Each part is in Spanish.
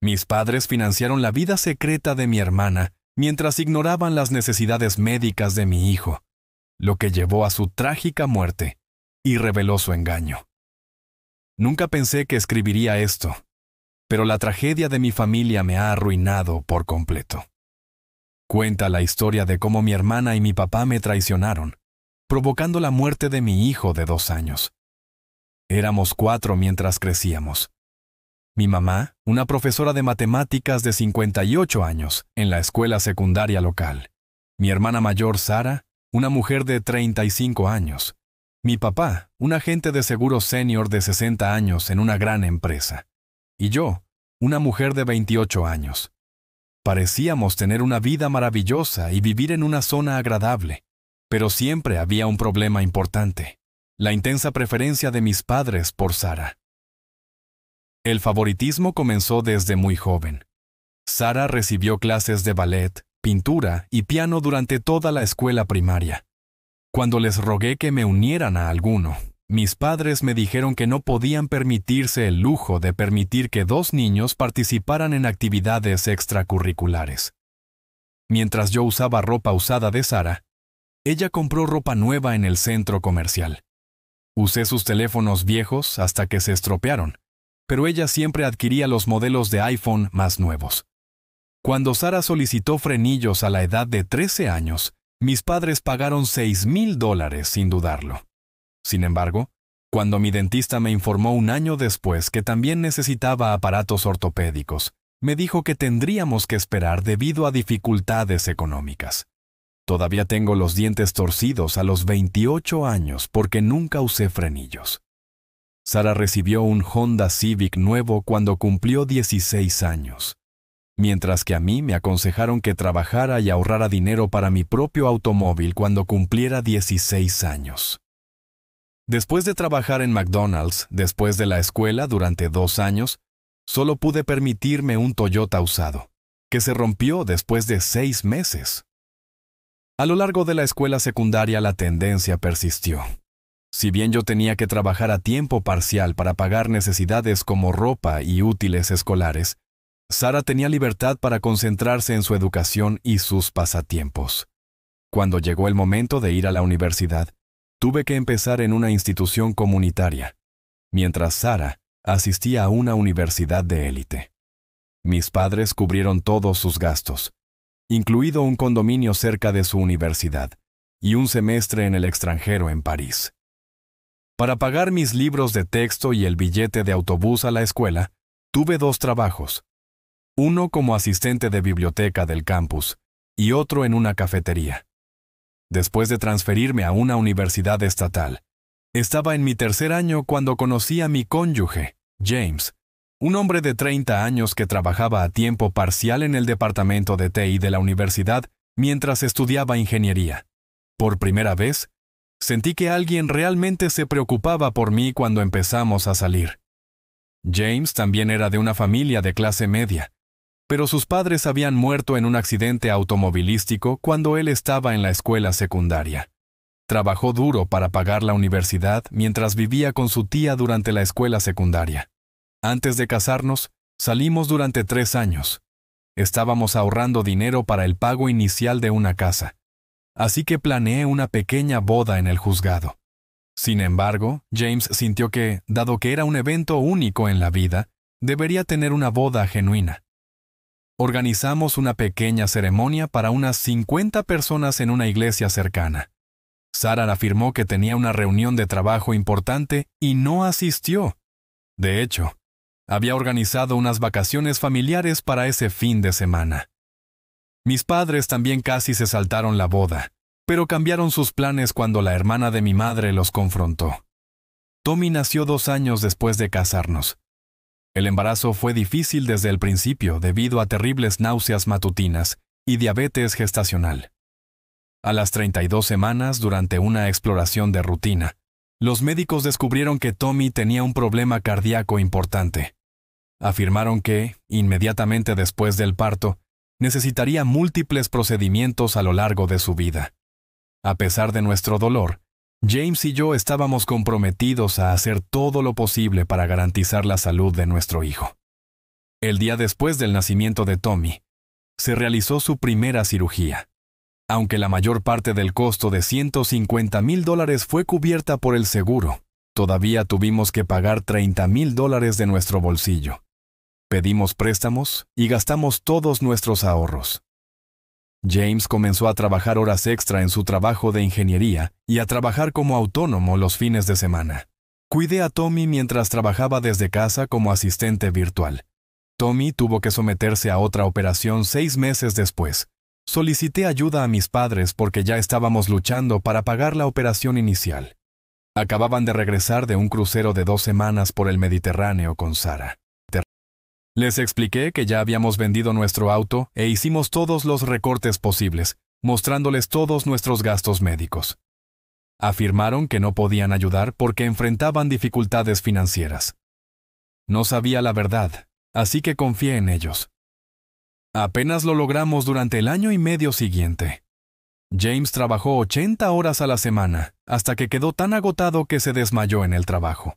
Mis padres financiaron la vida secreta de mi hermana mientras ignoraban las necesidades médicas de mi hijo, lo que llevó a su trágica muerte y reveló su engaño. Nunca pensé que escribiría esto, pero la tragedia de mi familia me ha arruinado por completo. Cuenta la historia de cómo mi hermana y mi papá me traicionaron, provocando la muerte de mi hijo de 2 años. Éramos 4 mientras crecíamos. Mi mamá, una profesora de matemáticas de 58 años en la escuela secundaria local. Mi hermana mayor, Sara, una mujer de 35 años. Mi papá, un agente de seguros senior de 60 años en una gran empresa. Y yo, una mujer de 28 años. Parecíamos tener una vida maravillosa y vivir en una zona agradable, pero siempre había un problema importante: la intensa preferencia de mis padres por Sara. El favoritismo comenzó desde muy joven. Sara recibió clases de ballet, pintura y piano durante toda la escuela primaria. Cuando les rogué que me unieran a alguno, mis padres me dijeron que no podían permitirse el lujo de permitir que 2 niños participaran en actividades extracurriculares. Mientras yo usaba ropa usada de Sara, ella compró ropa nueva en el centro comercial. Usé sus teléfonos viejos hasta que se estropearon, pero ella siempre adquiría los modelos de iPhone más nuevos. Cuando Sara solicitó frenillos a la edad de 13 años, mis padres pagaron $6,000 sin dudarlo. Sin embargo, cuando mi dentista me informó un año después que también necesitaba aparatos ortopédicos, me dijo que tendríamos que esperar debido a dificultades económicas. Todavía tengo los dientes torcidos a los 28 años porque nunca usé frenillos. Sara recibió un Honda Civic nuevo cuando cumplió 16 años, mientras que a mí me aconsejaron que trabajara y ahorrara dinero para mi propio automóvil cuando cumpliera 16 años. Después de trabajar en McDonald's después de la escuela durante 2 años, solo pude permitirme un Toyota usado, que se rompió después de 6 meses. A lo largo de la escuela secundaria la tendencia persistió. Si bien yo tenía que trabajar a tiempo parcial para pagar necesidades como ropa y útiles escolares, Sara tenía libertad para concentrarse en su educación y sus pasatiempos. Cuando llegó el momento de ir a la universidad, tuve que empezar en una institución comunitaria, mientras Sara asistía a una universidad de élite. Mis padres cubrieron todos sus gastos, incluido un condominio cerca de su universidad y un semestre en el extranjero en París. Para pagar mis libros de texto y el billete de autobús a la escuela, tuve 2 trabajos, uno como asistente de biblioteca del campus y otro en una cafetería. Después de transferirme a una universidad estatal, estaba en mi 3er año cuando conocí a mi cónyuge, James, un hombre de 30 años que trabajaba a tiempo parcial en el departamento de TI de la universidad mientras estudiaba ingeniería. Por primera vez, sentí que alguien realmente se preocupaba por mí cuando empezamos a salir. James también era de una familia de clase media, pero sus padres habían muerto en un accidente automovilístico cuando él estaba en la escuela secundaria. Trabajó duro para pagar la universidad mientras vivía con su tía durante la escuela secundaria. Antes de casarnos, salimos durante 3 años. Estábamos ahorrando dinero para el pago inicial de una casa, así que planeé una pequeña boda en el juzgado. Sin embargo, James sintió que, dado que era un evento único en la vida, debería tener una boda genuina. Organizamos una pequeña ceremonia para unas 50 personas en una iglesia cercana. Sara afirmó que tenía una reunión de trabajo importante y no asistió. De hecho, había organizado unas vacaciones familiares para ese fin de semana. Mis padres también casi se saltaron la boda, pero cambiaron sus planes cuando la hermana de mi madre los confrontó. Tommy nació 2 años después de casarnos. El embarazo fue difícil desde el principio debido a terribles náuseas matutinas y diabetes gestacional. A las 32 semanas, durante una exploración de rutina, los médicos descubrieron que Tommy tenía un problema cardíaco importante. Afirmaron que, inmediatamente después del parto, necesitaría múltiples procedimientos a lo largo de su vida. A pesar de nuestro dolor, James y yo estábamos comprometidos a hacer todo lo posible para garantizar la salud de nuestro hijo. El día después del nacimiento de Tommy, se realizó su primera cirugía. Aunque la mayor parte del costo de $150,000 fue cubierta por el seguro, todavía tuvimos que pagar $30,000 de nuestro bolsillo. Pedimos préstamos y gastamos todos nuestros ahorros. James comenzó a trabajar horas extra en su trabajo de ingeniería y a trabajar como autónomo los fines de semana. Cuidé a Tommy mientras trabajaba desde casa como asistente virtual. Tommy tuvo que someterse a otra operación 6 meses después. Solicité ayuda a mis padres porque ya estábamos luchando para pagar la operación inicial. Acababan de regresar de un crucero de 2 semanas por el Mediterráneo con Sara. Les expliqué que ya habíamos vendido nuestro auto e hicimos todos los recortes posibles, mostrándoles todos nuestros gastos médicos. Afirmaron que no podían ayudar porque enfrentaban dificultades financieras. No sabía la verdad, así que confié en ellos. Apenas lo logramos durante el año y medio siguiente. James trabajó 80 horas a la semana, hasta que quedó tan agotado que se desmayó en el trabajo.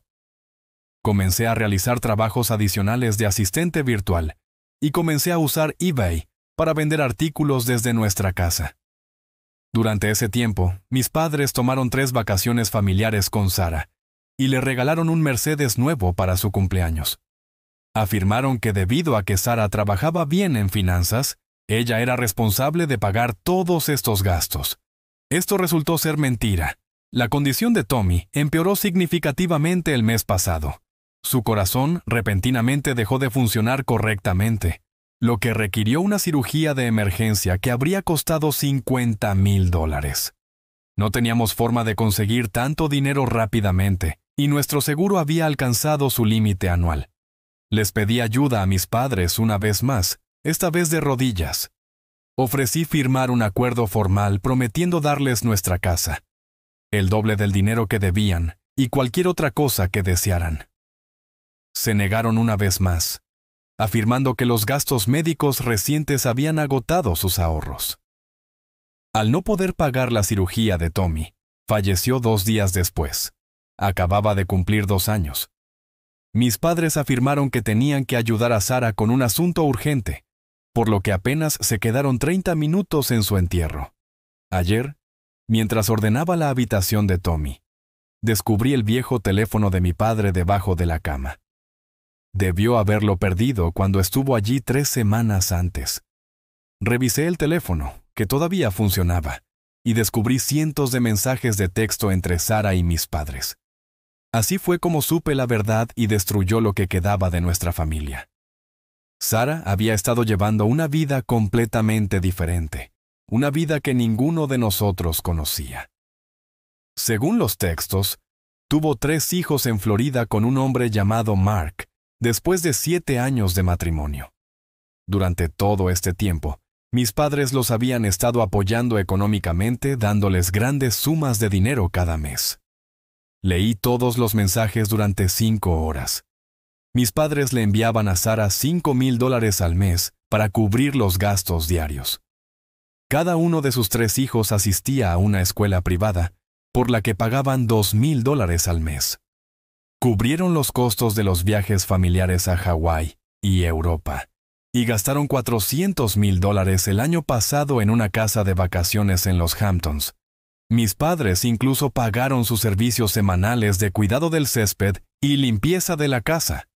Comencé a realizar trabajos adicionales de asistente virtual y comencé a usar eBay para vender artículos desde nuestra casa. Durante ese tiempo, mis padres tomaron 3 vacaciones familiares con Sara y le regalaron un Mercedes nuevo para su cumpleaños. Afirmaron que debido a que Sara trabajaba bien en finanzas, ella era responsable de pagar todos estos gastos. Esto resultó ser mentira. La condición de Tommy empeoró significativamente el mes pasado. Su corazón repentinamente dejó de funcionar correctamente, lo que requirió una cirugía de emergencia que habría costado $50,000. No teníamos forma de conseguir tanto dinero rápidamente, y nuestro seguro había alcanzado su límite anual. Les pedí ayuda a mis padres una vez más, esta vez de rodillas. Ofrecí firmar un acuerdo formal prometiendo darles nuestra casa, el doble del dinero que debían y cualquier otra cosa que desearan. Se negaron una vez más, afirmando que los gastos médicos recientes habían agotado sus ahorros. Al no poder pagar la cirugía de Tommy, falleció 2 días después. Acababa de cumplir 2 años. Mis padres afirmaron que tenían que ayudar a Sara con un asunto urgente, por lo que apenas se quedaron 30 minutos en su entierro. Ayer, mientras ordenaba la habitación de Tommy, descubrí el viejo teléfono de mi padre debajo de la cama. Debió haberlo perdido cuando estuvo allí 3 semanas antes. Revisé el teléfono, que todavía funcionaba, y descubrí cientos de mensajes de texto entre Sara y mis padres. Así fue como supe la verdad y destruyó lo que quedaba de nuestra familia. Sara había estado llevando una vida completamente diferente, una vida que ninguno de nosotros conocía. Según los textos, tuvo 3 hijos en Florida con un hombre llamado Mark, después de 7 años de matrimonio. Durante todo este tiempo, mis padres los habían estado apoyando económicamente, dándoles grandes sumas de dinero cada mes. Leí todos los mensajes durante 5 horas. Mis padres le enviaban a Sara $5,000 al mes para cubrir los gastos diarios. Cada uno de sus 3 hijos asistía a una escuela privada, por la que pagaban $2,000 al mes. Cubrieron los costos de los viajes familiares a Hawái y Europa, y gastaron $400,000 el año pasado en una casa de vacaciones en los Hamptons. Mis padres incluso pagaron sus servicios semanales de cuidado del césped y limpieza de la casa.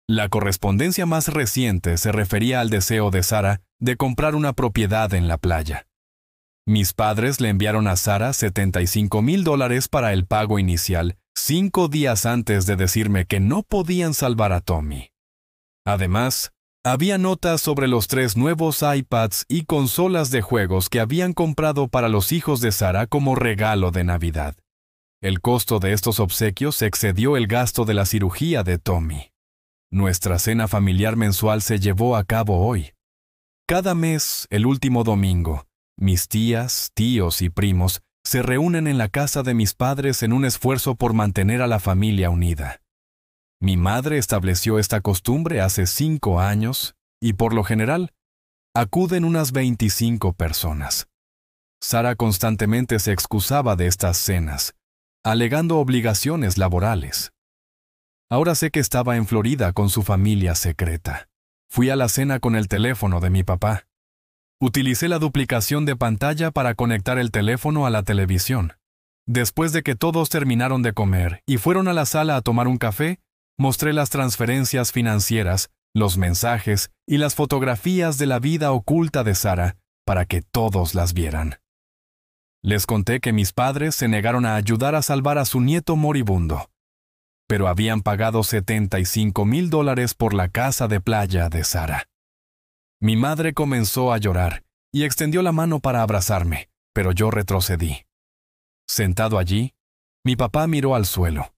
La correspondencia más reciente se refería al deseo de Sara de comprar una propiedad en la playa. Mis padres le enviaron a Sara $75,000 para el pago inicial 5 días antes de decirme que no podían salvar a Tommy. Además, había notas sobre los 3 nuevos iPads y consolas de juegos que habían comprado para los hijos de Sara como regalo de Navidad. El costo de estos obsequios excedió el gasto de la cirugía de Tommy. Nuestra cena familiar mensual se llevó a cabo hoy. Cada mes, el último domingo, mis tías, tíos y primos se reúnen en la casa de mis padres en un esfuerzo por mantener a la familia unida. Mi madre estableció esta costumbre hace 5 años y, por lo general, acuden unas 25 personas. Sara constantemente se excusaba de estas cenas, alegando obligaciones laborales. Ahora sé que estaba en Florida con su familia secreta. Fui a la cena con el teléfono de mi papá. Utilicé la duplicación de pantalla para conectar el teléfono a la televisión. Después de que todos terminaron de comer y fueron a la sala a tomar un café, mostré las transferencias financieras, los mensajes y las fotografías de la vida oculta de Sara para que todos las vieran. Les conté que mis padres se negaron a ayudar a salvar a su nieto moribundo, pero habían pagado $75,000 por la casa de playa de Sara. Mi madre comenzó a llorar y extendió la mano para abrazarme, pero yo retrocedí. Sentado allí, mi papá miró al suelo.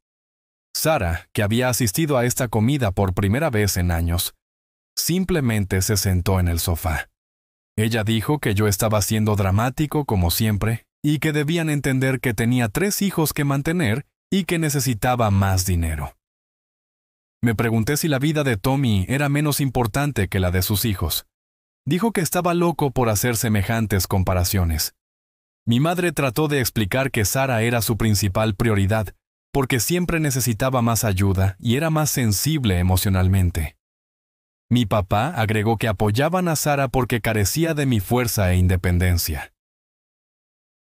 Sara, que había asistido a esta comida por primera vez en años, simplemente se sentó en el sofá. Ella dijo que yo estaba siendo dramático como siempre y que debían entender que tenía 3 hijos que mantener y que necesitaba más dinero. Me pregunté si la vida de Tommy era menos importante que la de sus hijos. Dijo que estaba loco por hacer semejantes comparaciones. Mi madre trató de explicar que Sara era su principal prioridad, porque siempre necesitaba más ayuda y era más sensible emocionalmente. Mi papá agregó que apoyaban a Sara porque carecía de mi fuerza e independencia.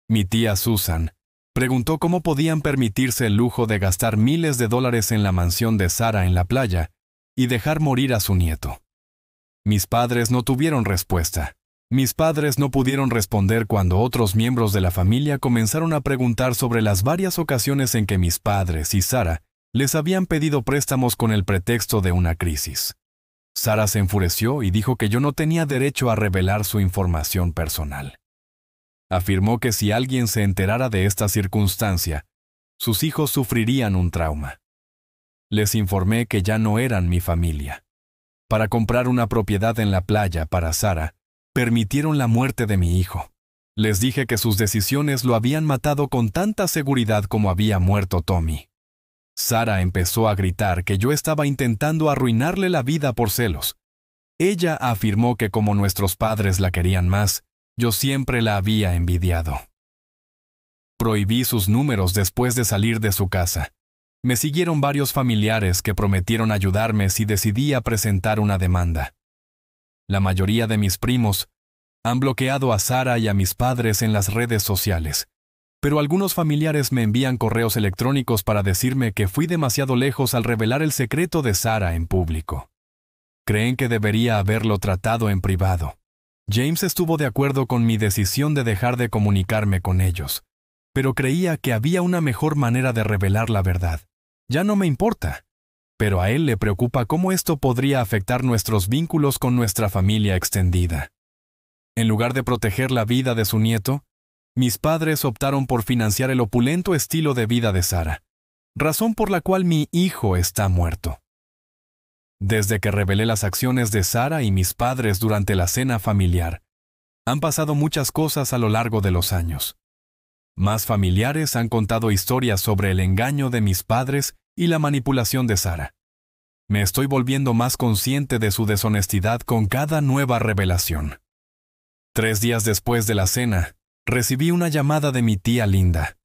Mi tía Susan preguntó cómo podían permitirse el lujo de gastar miles de dólares en la mansión de Sara en la playa y dejar morir a su nieto. Mis padres no tuvieron respuesta. Mis padres no pudieron responder cuando otros miembros de la familia comenzaron a preguntar sobre las varias ocasiones en que mis padres y Sara les habían pedido préstamos con el pretexto de una crisis. Sara se enfureció y dijo que yo no tenía derecho a revelar su información personal. Afirmó que si alguien se enterara de esta circunstancia, sus hijos sufrirían un trauma. Les informé que ya no eran mi familia. Para comprar una propiedad en la playa para Sara, permitieron la muerte de mi hijo. Les dije que sus decisiones lo habían matado con tanta seguridad como había muerto Tommy. Sara empezó a gritar que yo estaba intentando arruinarle la vida por celos. Ella afirmó que como nuestros padres la querían más, yo siempre la había envidiado. Prohibí sus números después de salir de su casa. Me siguieron varios familiares que prometieron ayudarme si decidía presentar una demanda. La mayoría de mis primos han bloqueado a Sara y a mis padres en las redes sociales, pero algunos familiares me envían correos electrónicos para decirme que fui demasiado lejos al revelar el secreto de Sara en público. Creen que debería haberlo tratado en privado. James estuvo de acuerdo con mi decisión de dejar de comunicarme con ellos, pero creía que había una mejor manera de revelar la verdad. Ya no me importa. Pero a él le preocupa cómo esto podría afectar nuestros vínculos con nuestra familia extendida. En lugar de proteger la vida de su nieto, mis padres optaron por financiar el opulento estilo de vida de Sara, razón por la cual mi hijo está muerto. Desde que revelé las acciones de Sara y mis padres durante la cena familiar, han pasado muchas cosas a lo largo de los años. Más familiares han contado historias sobre el engaño de mis padres y la manipulación de Sara. Me estoy volviendo más consciente de su deshonestidad con cada nueva revelación. 3 días después de la cena, recibí una llamada de mi tía Linda.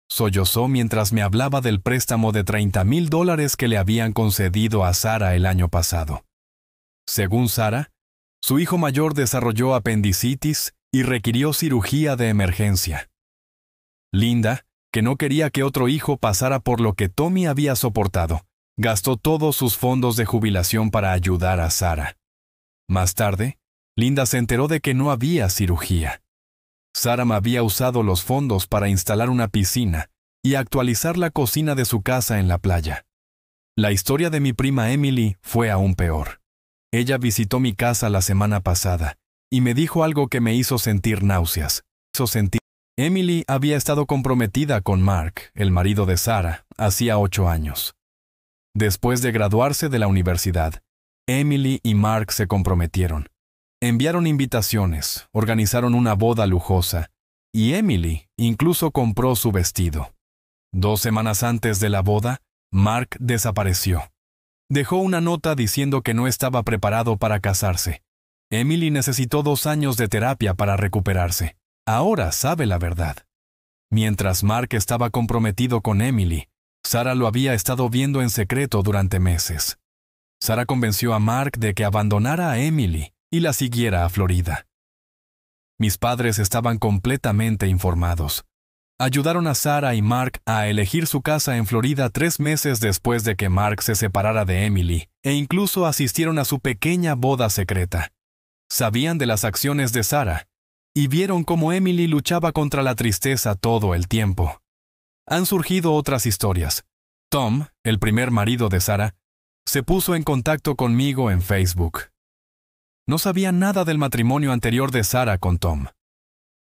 Sollozó mientras me hablaba del préstamo de $30,000 que le habían concedido a Sara el año pasado. Según Sara, su hijo mayor desarrolló apendicitis y requirió cirugía de emergencia. Linda, que no quería que otro hijo pasara por lo que Tommy había soportado, gastó todos sus fondos de jubilación para ayudar a Sara. Más tarde, Linda se enteró de que no había cirugía. Sara me había usado los fondos para instalar una piscina y actualizar la cocina de su casa en la playa. La historia de mi prima Emily fue aún peor. Ella visitó mi casa la semana pasada y me dijo algo que me hizo sentir náuseas. Emily había estado comprometida con Mark, el marido de Sara, hacía 8 años. Después de graduarse de la universidad, Emily y Mark se comprometieron. Enviaron invitaciones, organizaron una boda lujosa, y Emily incluso compró su vestido. 2 semanas antes de la boda, Mark desapareció. Dejó una nota diciendo que no estaba preparado para casarse. Emily necesitó 2 años de terapia para recuperarse. Ahora sabe la verdad. Mientras Mark estaba comprometido con Emily, Sara lo había estado viendo en secreto durante meses. Sara convenció a Mark de que abandonara a Emily y la siguiera a Florida. Mis padres estaban completamente informados. Ayudaron a Sara y Mark a elegir su casa en Florida 3 meses después de que Mark se separara de Emily, e incluso asistieron a su pequeña boda secreta. Sabían de las acciones de Sara y vieron cómo Emily luchaba contra la tristeza todo el tiempo. Han surgido otras historias. Tom, el primer marido de Sara, se puso en contacto conmigo en Facebook. No sabía nada del matrimonio anterior de Sara con Tom.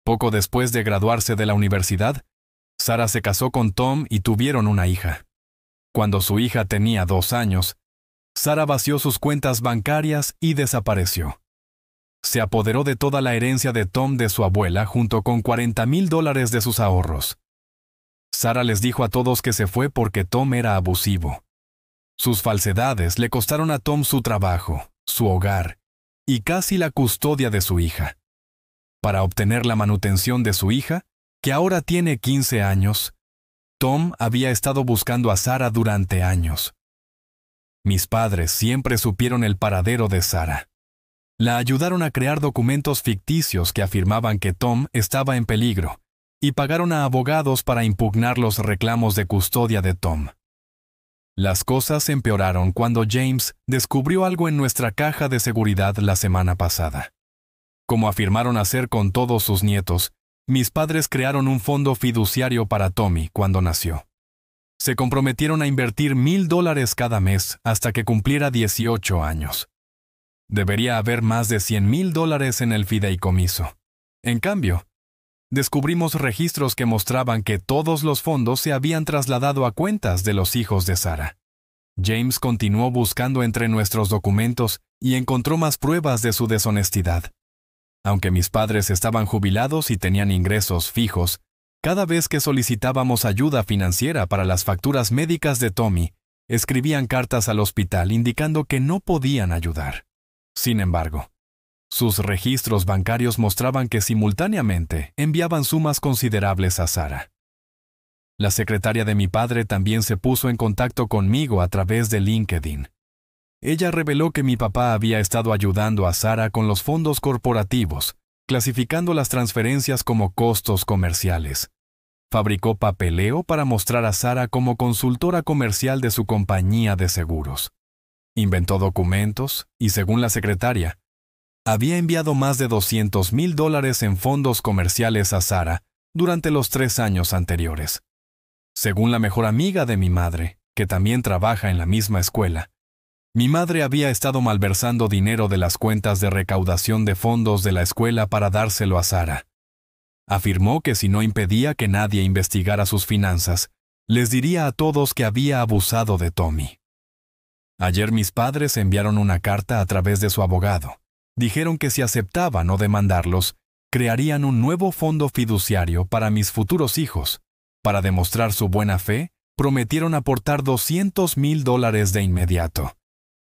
Poco después de graduarse de la universidad, Sara se casó con Tom y tuvieron una hija. Cuando su hija tenía 2 años, Sara vació sus cuentas bancarias y desapareció. Se apoderó de toda la herencia de Tom de su abuela junto con $40,000 de sus ahorros. Sara les dijo a todos que se fue porque Tom era abusivo. Sus falsedades le costaron a Tom su trabajo, su hogar y casi la custodia de su hija. Para obtener la manutención de su hija, que ahora tiene 15 años, Tom había estado buscando a Sara durante años. Mis padres siempre supieron el paradero de Sara. La ayudaron a crear documentos ficticios que afirmaban que Tom estaba en peligro y pagaron a abogados para impugnar los reclamos de custodia de Tom. Las cosas empeoraron cuando James descubrió algo en nuestra caja de seguridad la semana pasada. Como afirmaron hacer con todos sus nietos, mis padres crearon un fondo fiduciario para Tommy cuando nació. Se comprometieron a invertir $1,000 cada mes hasta que cumpliera 18 años. Debería haber más de $100,000 en el fideicomiso. En cambio, descubrimos registros que mostraban que todos los fondos se habían trasladado a cuentas de los hijos de Sara. James continuó buscando entre nuestros documentos y encontró más pruebas de su deshonestidad. Aunque mis padres estaban jubilados y tenían ingresos fijos, cada vez que solicitábamos ayuda financiera para las facturas médicas de Tommy, escribían cartas al hospital indicando que no podían ayudar. Sin embargo, sus registros bancarios mostraban que simultáneamente enviaban sumas considerables a Sara. La secretaria de mi padre también se puso en contacto conmigo a través de LinkedIn. Ella reveló que mi papá había estado ayudando a Sara con los fondos corporativos, clasificando las transferencias como costos comerciales. Fabricó papeleo para mostrar a Sara como consultora comercial de su compañía de seguros. Inventó documentos y, según la secretaria, había enviado más de $200,000 en fondos comerciales a Sara durante los 3 años anteriores. Según la mejor amiga de mi madre, que también trabaja en la misma escuela, mi madre había estado malversando dinero de las cuentas de recaudación de fondos de la escuela para dárselo a Sara. Afirmó que si no impedía que nadie investigara sus finanzas, les diría a todos que había abusado de Tommy. Ayer mis padres enviaron una carta a través de su abogado. Dijeron que si aceptaban o demandarlos, crearían un nuevo fondo fiduciario para mis futuros hijos. Para demostrar su buena fe, prometieron aportar $200,000 de inmediato.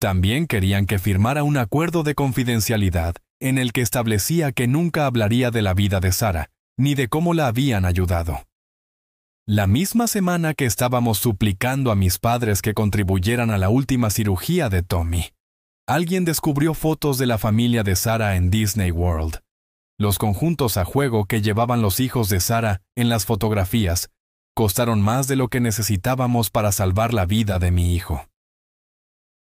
También querían que firmara un acuerdo de confidencialidad en el que establecía que nunca hablaría de la vida de Sara, ni de cómo la habían ayudado. La misma semana que estábamos suplicando a mis padres que contribuyeran a la última cirugía de Tommy, alguien descubrió fotos de la familia de Sara en Disney World. Los conjuntos a juego que llevaban los hijos de Sara en las fotografías costaron más de lo que necesitábamos para salvar la vida de mi hijo.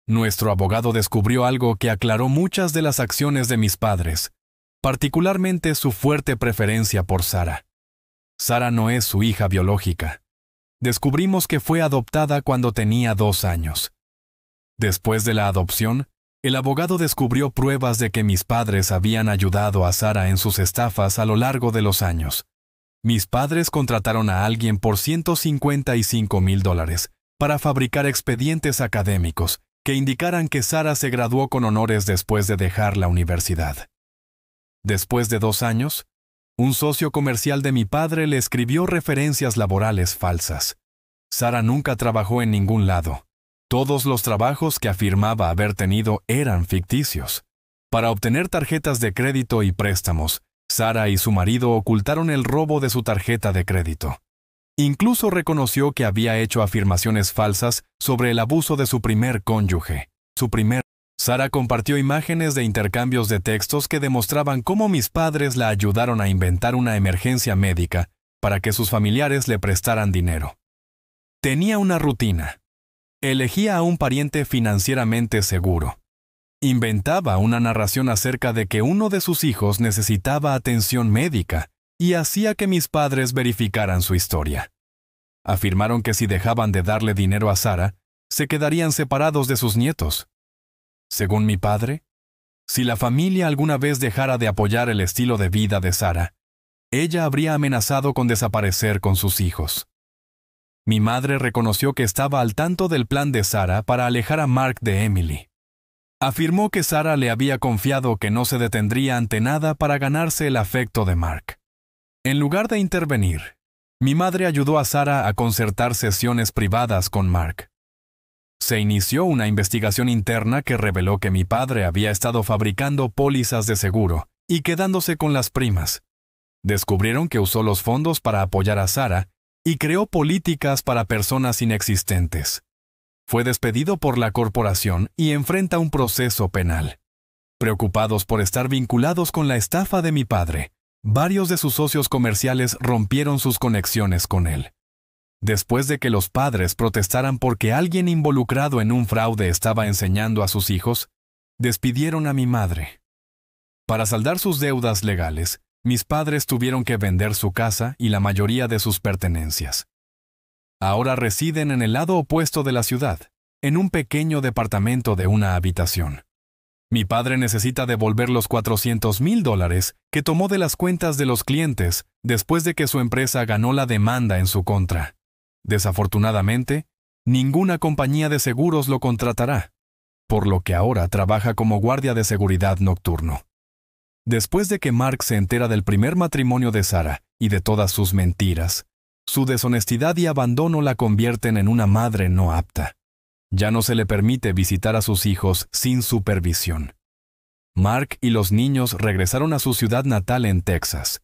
Nuestro abogado descubrió algo que aclaró muchas de las acciones de mis padres, particularmente su fuerte preferencia por Sara. Sara no es su hija biológica. Descubrimos que fue adoptada cuando tenía 2 años. Después de la adopción, el abogado descubrió pruebas de que mis padres habían ayudado a Sara en sus estafas a lo largo de los años. Mis padres contrataron a alguien por $155,000 para fabricar expedientes académicos que indicaran que Sara se graduó con honores después de dejar la universidad. Después de 2 años, un socio comercial de mi padre le escribió referencias laborales falsas. Sara nunca trabajó en ningún lado. Todos los trabajos que afirmaba haber tenido eran ficticios. Para obtener tarjetas de crédito y préstamos, Sara y su marido ocultaron el robo de su tarjeta de crédito. Incluso reconoció que había hecho afirmaciones falsas sobre el abuso de su primer cónyuge, su primer Sara compartió imágenes de intercambios de textos que demostraban cómo mis padres la ayudaron a inventar una emergencia médica para que sus familiares le prestaran dinero. Tenía una rutina. Elegía a un pariente financieramente seguro. Inventaba una narración acerca de que uno de sus hijos necesitaba atención médica y hacía que mis padres verificaran su historia. Afirmaron que si dejaban de darle dinero a Sara, se quedarían separados de sus nietos. Según mi padre, si la familia alguna vez dejara de apoyar el estilo de vida de Sara, ella habría amenazado con desaparecer con sus hijos. Mi madre reconoció que estaba al tanto del plan de Sara para alejar a Mark de Emily. Afirmó que Sara le había confiado que no se detendría ante nada para ganarse el afecto de Mark. En lugar de intervenir, mi madre ayudó a Sara a concertar sesiones privadas con Mark. Se inició una investigación interna que reveló que mi padre había estado fabricando pólizas de seguro y quedándose con las primas. Descubrieron que usó los fondos para apoyar a Sara y creó políticas para personas inexistentes. Fue despedido por la corporación y enfrenta un proceso penal. Preocupados por estar vinculados con la estafa de mi padre, varios de sus socios comerciales rompieron sus conexiones con él. Después de que los padres protestaran porque alguien involucrado en un fraude estaba enseñando a sus hijos, despidieron a mi madre. Para saldar sus deudas legales, mis padres tuvieron que vender su casa y la mayoría de sus pertenencias. Ahora residen en el lado opuesto de la ciudad, en un pequeño departamento de una habitación. Mi padre necesita devolver los $400,000 que tomó de las cuentas de los clientes después de que su empresa ganó la demanda en su contra. Desafortunadamente, ninguna compañía de seguros lo contratará, por lo que ahora trabaja como guardia de seguridad nocturno. Después de que Mark se entera del primer matrimonio de Sara y de todas sus mentiras, su deshonestidad y abandono la convierten en una madre no apta. Ya no se le permite visitar a sus hijos sin supervisión. Mark y los niños regresaron a su ciudad natal en Texas.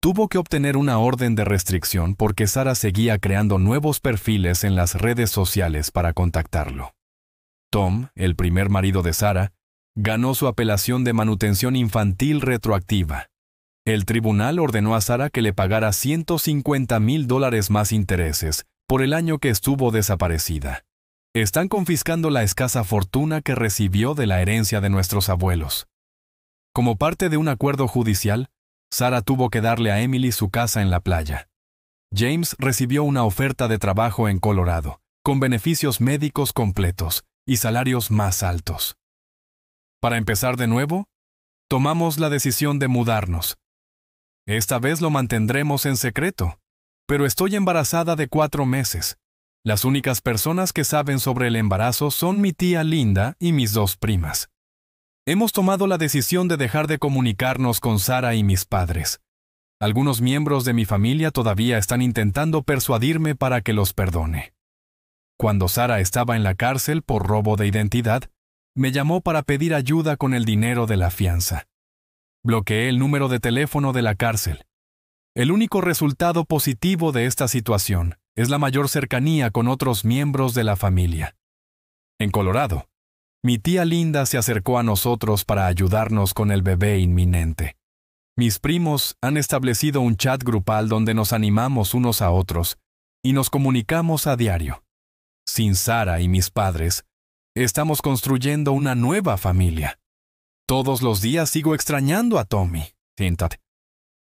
Tuvo que obtener una orden de restricción porque Sara seguía creando nuevos perfiles en las redes sociales para contactarlo. Tom, el primer marido de Sara, ganó su apelación de manutención infantil retroactiva. El tribunal ordenó a Sara que le pagara $150,000 más intereses por el año que estuvo desaparecida. Están confiscando la escasa fortuna que recibió de la herencia de nuestros abuelos. Como parte de un acuerdo judicial, Sara tuvo que darle a Emily su casa en la playa. James recibió una oferta de trabajo en Colorado, con beneficios médicos completos y salarios más altos. Para empezar de nuevo, tomamos la decisión de mudarnos. Esta vez lo mantendremos en secreto, pero estoy embarazada de 4 meses. Las únicas personas que saben sobre el embarazo son mi tía Linda y mis 2 primas. Hemos tomado la decisión de dejar de comunicarnos con Sara y mis padres. Algunos miembros de mi familia todavía están intentando persuadirme para que los perdone. Cuando Sara estaba en la cárcel por robo de identidad, me llamó para pedir ayuda con el dinero de la fianza. Bloqueé el número de teléfono de la cárcel. El único resultado positivo de esta situación es la mayor cercanía con otros miembros de la familia. En Colorado, mi tía Linda se acercó a nosotros para ayudarnos con el bebé inminente. Mis primos han establecido un chat grupal donde nos animamos unos a otros y nos comunicamos a diario. Sin Sara y mis padres, estamos construyendo una nueva familia. Todos los días sigo extrañando a Tommy. Siéntate.